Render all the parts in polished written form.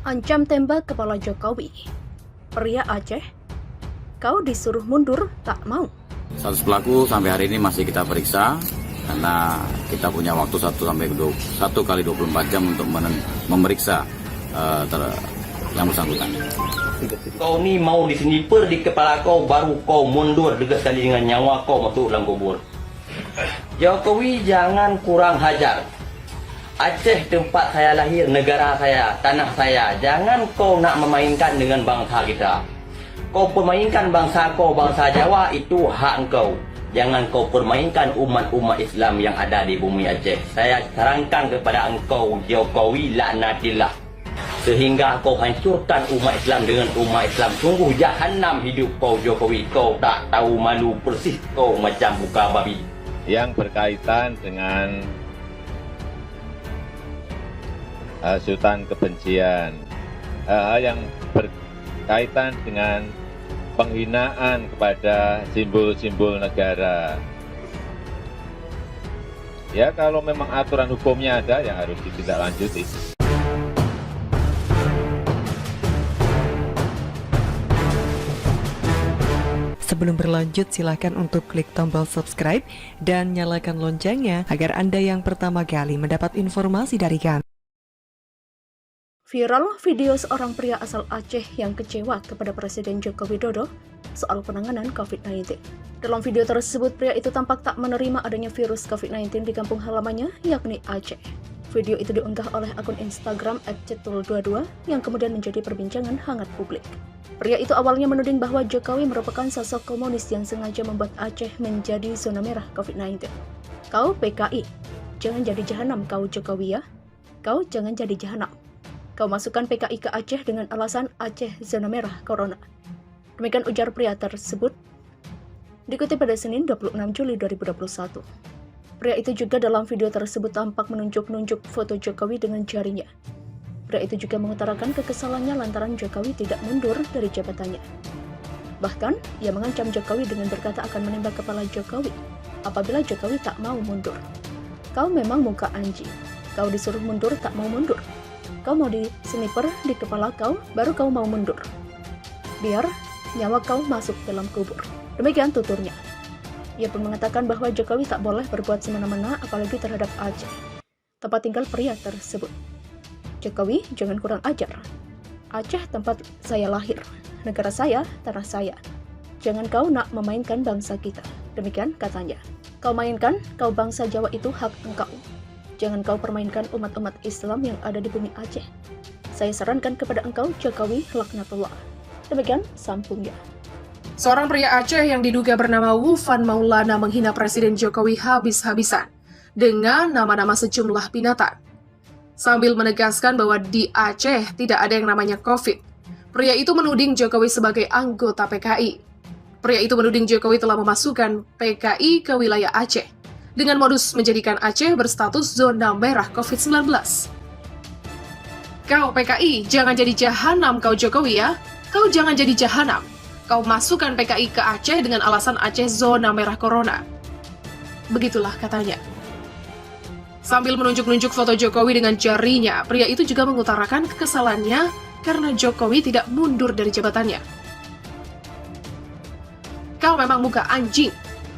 Ancam tembak kepala Jokowi. Pria Aceh, kau disuruh mundur tak mau. Status pelaku sampai hari ini masih kita periksa karena kita punya waktu 1 kali 24 jam untuk memeriksa yang bersangkutan. Kau ni mau disniper di kepala kau baru kau mundur dekat sekali dengan nyawa kau masuk dalam kubur. Jokowi jangan kurang hajar. Aceh tempat saya lahir, negara saya, tanah saya. Jangan kau nak memainkan dengan bangsa kita. Kau permainkan bangsa kau, bangsa Jawa, itu hak engkau. Jangan kau permainkan umat-umat Islam yang ada di bumi Aceh. Saya sarankan kepada engkau, Jokowi, laknatillah. Sehingga kau hancurkan umat Islam dengan umat Islam. Sungguh jahanam hidup kau, Jokowi. Kau tak tahu malu, persis kau macam buka babi. Yang berkaitan dengan hasutan kebencian, hal yang berkaitan dengan penghinaan kepada simbol-simbol negara. Ya, kalau memang aturan hukumnya ada yang harus ditindaklanjuti. Sebelum berlanjut, silakan untuk klik tombol subscribe dan nyalakan loncengnya agar Anda yang pertama kali mendapat informasi dari kami. Viral video seorang pria asal Aceh yang kecewa kepada Presiden Joko Widodo soal penanganan COVID-19. Dalam video tersebut, pria itu tampak tak menerima adanya virus COVID-19 di kampung halamannya, yakni Aceh. Video itu diunggah oleh akun Instagram @cetul22 yang kemudian menjadi perbincangan hangat publik. Pria itu awalnya menuding bahwa Jokowi merupakan sosok komunis yang sengaja membuat Aceh menjadi zona merah COVID-19. Kau PKI, jangan jadi jahanam kau Jokowi ya. Kau jangan jadi jahanam. Kau masukkan PKI ke Aceh dengan alasan Aceh zona merah corona. Demikian ujar pria tersebut, dikutip pada Senin 26 Juli 2021. Pria itu juga dalam video tersebut tampak menunjuk-nunjuk foto Jokowi dengan jarinya. Pria itu juga mengutarakan kekesalannya lantaran Jokowi tidak mundur dari jabatannya. Bahkan, ia mengancam Jokowi dengan berkata akan menembak kepala Jokowi apabila Jokowi tak mau mundur. Kau memang muka anjing. Kau disuruh mundur tak mau mundur. Kau mau di sniper di kepala kau, baru kau mau mundur. Biar nyawa kau masuk dalam kubur. Demikian tuturnya. Ia pun mengatakan bahwa Jokowi tak boleh berbuat semena-mena apalagi terhadap Aceh, tempat tinggal pria tersebut. Jokowi, jangan kurang ajar. Aceh tempat saya lahir, negara saya, tanah saya. Jangan kau nak memainkan bangsa kita. Demikian katanya. Kau mainkan, kau bangsa Jawa itu hak engkau. Jangan kau permainkan umat-umat Islam yang ada di bumi Aceh. Saya sarankan kepada engkau, Jokowi, laknatullah. Demikian sambungnya. Seorang pria Aceh yang diduga bernama Wufan Maulana menghina Presiden Jokowi habis-habisan dengan nama-nama sejumlah binatang. Sambil menegaskan bahwa di Aceh tidak ada yang namanya COVID, pria itu menuding Jokowi sebagai anggota PKI. Pria itu menuding Jokowi telah memasukkan PKI ke wilayah Aceh dengan modus menjadikan Aceh berstatus zona merah COVID-19. Kau PKI, jangan jadi jahanam kau Jokowi ya. Kau jangan jadi jahanam. Kau masukkan PKI ke Aceh dengan alasan Aceh zona merah corona. Begitulah katanya. Sambil menunjuk-nunjuk foto Jokowi dengan jarinya, pria itu juga mengutarakan kekesalannya karena Jokowi tidak mundur dari jabatannya. Kau memang muka anjing.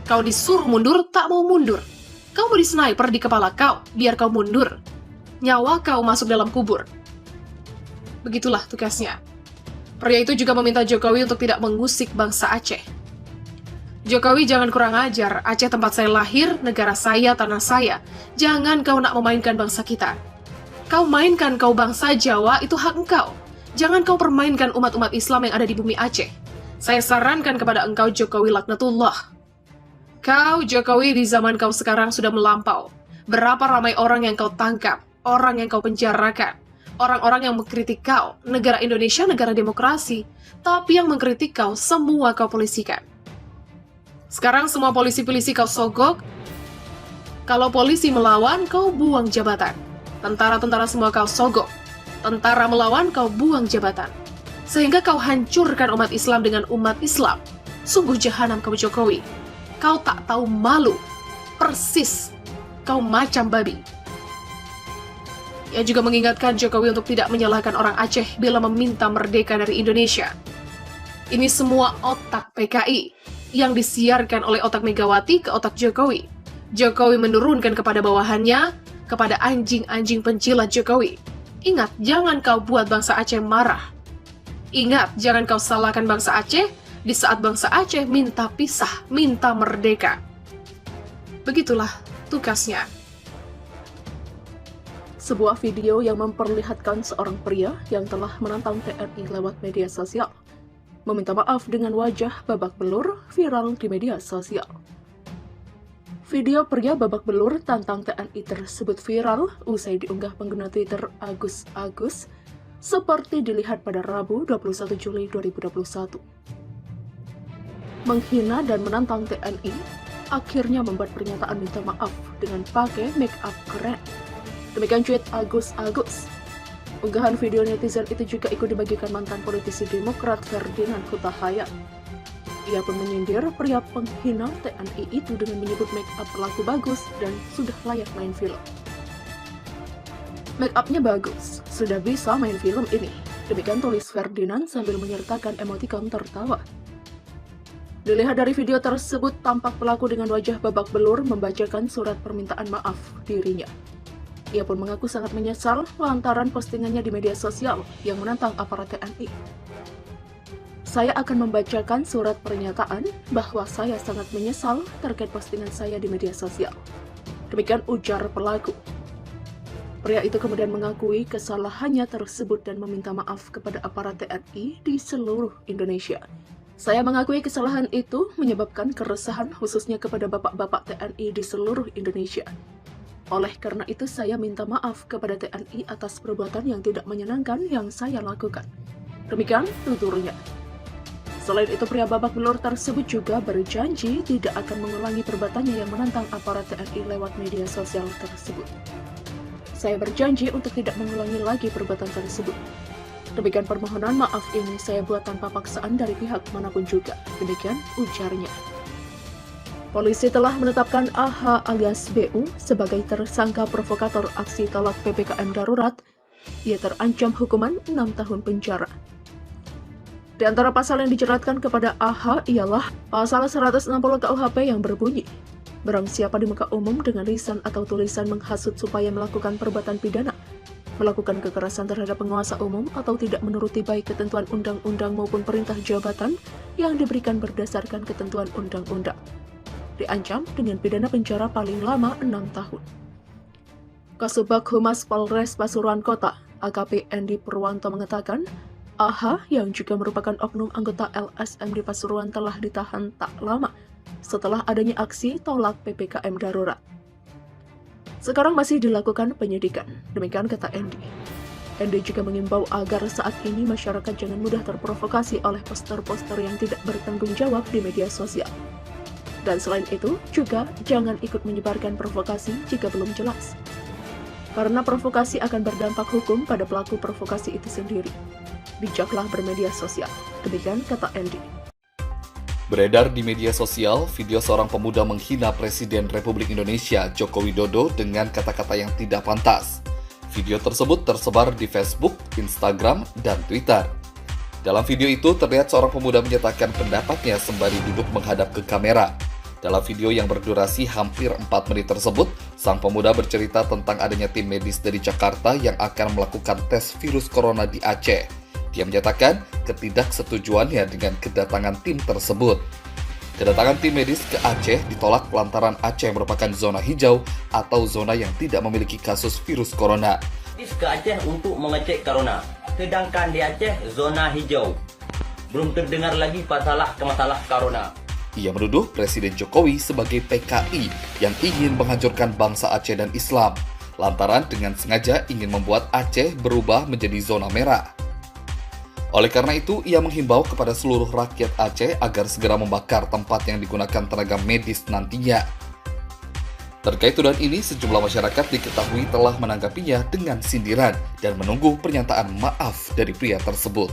Kau disuruh mundur, tak mau mundur. Kau beri sniper di kepala kau, biar kau mundur. Nyawa kau masuk dalam kubur. Begitulah tugasnya. Pria itu juga meminta Jokowi untuk tidak mengusik bangsa Aceh. Jokowi jangan kurang ajar, Aceh tempat saya lahir, negara saya, tanah saya. Jangan kau nak memainkan bangsa kita. Kau mainkan kau bangsa Jawa, itu hak engkau. Jangan kau permainkan umat-umat Islam yang ada di bumi Aceh. Saya sarankan kepada engkau Jokowi laknatullah. Kau Jokowi di zaman kau sekarang sudah melampau. Berapa ramai orang yang kau tangkap, orang yang kau penjarakan. Orang-orang yang mengkritik kau, negara Indonesia negara demokrasi, tapi yang mengkritik kau semua kau polisikan. Sekarang semua polisi-polisi kau sogok. Kalau polisi melawan, kau buang jabatan. Tentara-tentara semua kau sogok. Tentara melawan, kau buang jabatan. Sehingga kau hancurkan umat Islam dengan umat Islam. Sungguh jahanam kau Jokowi. Kau tak tahu malu. Persis. Kau macam babi. Ia juga mengingatkan Jokowi untuk tidak menyalahkan orang Aceh bila meminta merdeka dari Indonesia. Ini semua otak PKI yang disiarkan oleh otak Megawati ke otak Jokowi. Jokowi menurunkan kepada bawahannya, kepada anjing-anjing penjilat Jokowi. Ingat, jangan kau buat bangsa Aceh marah. Ingat, jangan kau salahkan bangsa Aceh di saat bangsa Aceh minta pisah, minta merdeka. Begitulah tugasnya. Sebuah video yang memperlihatkan seorang pria yang telah menantang TNI lewat media sosial meminta maaf dengan wajah babak belur viral di media sosial. Video pria babak belur tantang TNI tersebut viral usai diunggah pengguna Twitter Agus seperti dilihat pada Rabu 21 Juli 2021. Menghina dan menantang TNI akhirnya membuat pernyataan minta maaf dengan pakai make up keren. Demikian tweet Agus. Unggahan video netizen itu juga ikut dibagikan mantan politisi Demokrat Ferdinand Huta Hayan. Ia pun menyindir pria penghina TNI itu dengan menyebut make up pelaku bagus dan sudah layak main film. Make upnya bagus, sudah bisa main film ini. Demikian tulis Ferdinand sambil menyertakan emotikon tertawa. Dilihat dari video tersebut, tampak pelaku dengan wajah babak belur membacakan surat permintaan maaf dirinya. Ia pun mengaku sangat menyesal lantaran postingannya di media sosial yang menantang aparat TNI. Saya akan membacakan surat pernyataan bahwa saya sangat menyesal terkait postingan saya di media sosial. Demikian ujar pelaku. Pria itu kemudian mengakui kesalahannya tersebut dan meminta maaf kepada aparat TNI di seluruh Indonesia. Saya mengakui kesalahan itu menyebabkan keresahan khususnya kepada bapak-bapak TNI di seluruh Indonesia. Oleh karena itu saya minta maaf kepada TNI atas perbuatan yang tidak menyenangkan yang saya lakukan. Demikian tuturnya. Selain itu, pria babak belur tersebut juga berjanji tidak akan mengulangi perbuatannya yang menantang aparat TNI lewat media sosial tersebut. Saya berjanji untuk tidak mengulangi lagi perbuatan tersebut. Demikian permohonan maaf ini saya buat tanpa paksaan dari pihak manapun juga. Demikian ujarnya. Polisi telah menetapkan AH alias BU sebagai tersangka provokator aksi tolak PPKM darurat. Ia terancam hukuman 6 tahun penjara. Di antara pasal yang dijeratkan kepada AH ialah pasal 160 KUHP yang berbunyi, barang siapa di muka umum dengan lisan atau tulisan menghasut supaya melakukan perbuatan pidana, melakukan kekerasan terhadap penguasa umum atau tidak menuruti baik ketentuan undang-undang maupun perintah jabatan yang diberikan berdasarkan ketentuan undang-undang, diancam dengan pidana penjara paling lama 6 tahun. Kasubag Humas Polres Pasuruan Kota, AKP Endi Purwanto mengatakan, AH yang juga merupakan oknum anggota LSM di Pasuruan telah ditahan tak lama setelah adanya aksi tolak PPKM darurat. Sekarang masih dilakukan penyidikan, demikian kata Endi. Endi juga mengimbau agar saat ini masyarakat jangan mudah terprovokasi oleh poster-poster yang tidak bertanggung jawab di media sosial. Dan selain itu, juga jangan ikut menyebarkan provokasi jika belum jelas. Karena provokasi akan berdampak hukum pada pelaku provokasi itu sendiri. Bijaklah bermedia sosial. Demikian kata Endi. Beredar di media sosial video seorang pemuda menghina Presiden Republik Indonesia Joko Widodo dengan kata-kata yang tidak pantas. Video tersebut tersebar di Facebook, Instagram, dan Twitter. Dalam video itu terlihat seorang pemuda menyatakan pendapatnya sembari duduk menghadap ke kamera. Dalam video yang berdurasi hampir 4 menit tersebut, sang pemuda bercerita tentang adanya tim medis dari Jakarta yang akan melakukan tes virus corona di Aceh. Dia menyatakan ketidaksetujuannya dengan kedatangan tim tersebut. Kedatangan tim medis ke Aceh ditolak lantaran Aceh merupakan zona hijau atau zona yang tidak memiliki kasus virus corona. Ke Aceh untuk mengecek corona, sedangkan di Aceh zona hijau. Belum terdengar lagi masalah corona. Ia menuduh Presiden Jokowi sebagai PKI yang ingin menghancurkan bangsa Aceh dan Islam, lantaran dengan sengaja ingin membuat Aceh berubah menjadi zona merah. Oleh karena itu, ia menghimbau kepada seluruh rakyat Aceh agar segera membakar tempat yang digunakan tenaga medis nantinya. Terkait tuduhan ini, sejumlah masyarakat diketahui telah menanggapinya dengan sindiran dan menunggu pernyataan maaf dari pria tersebut.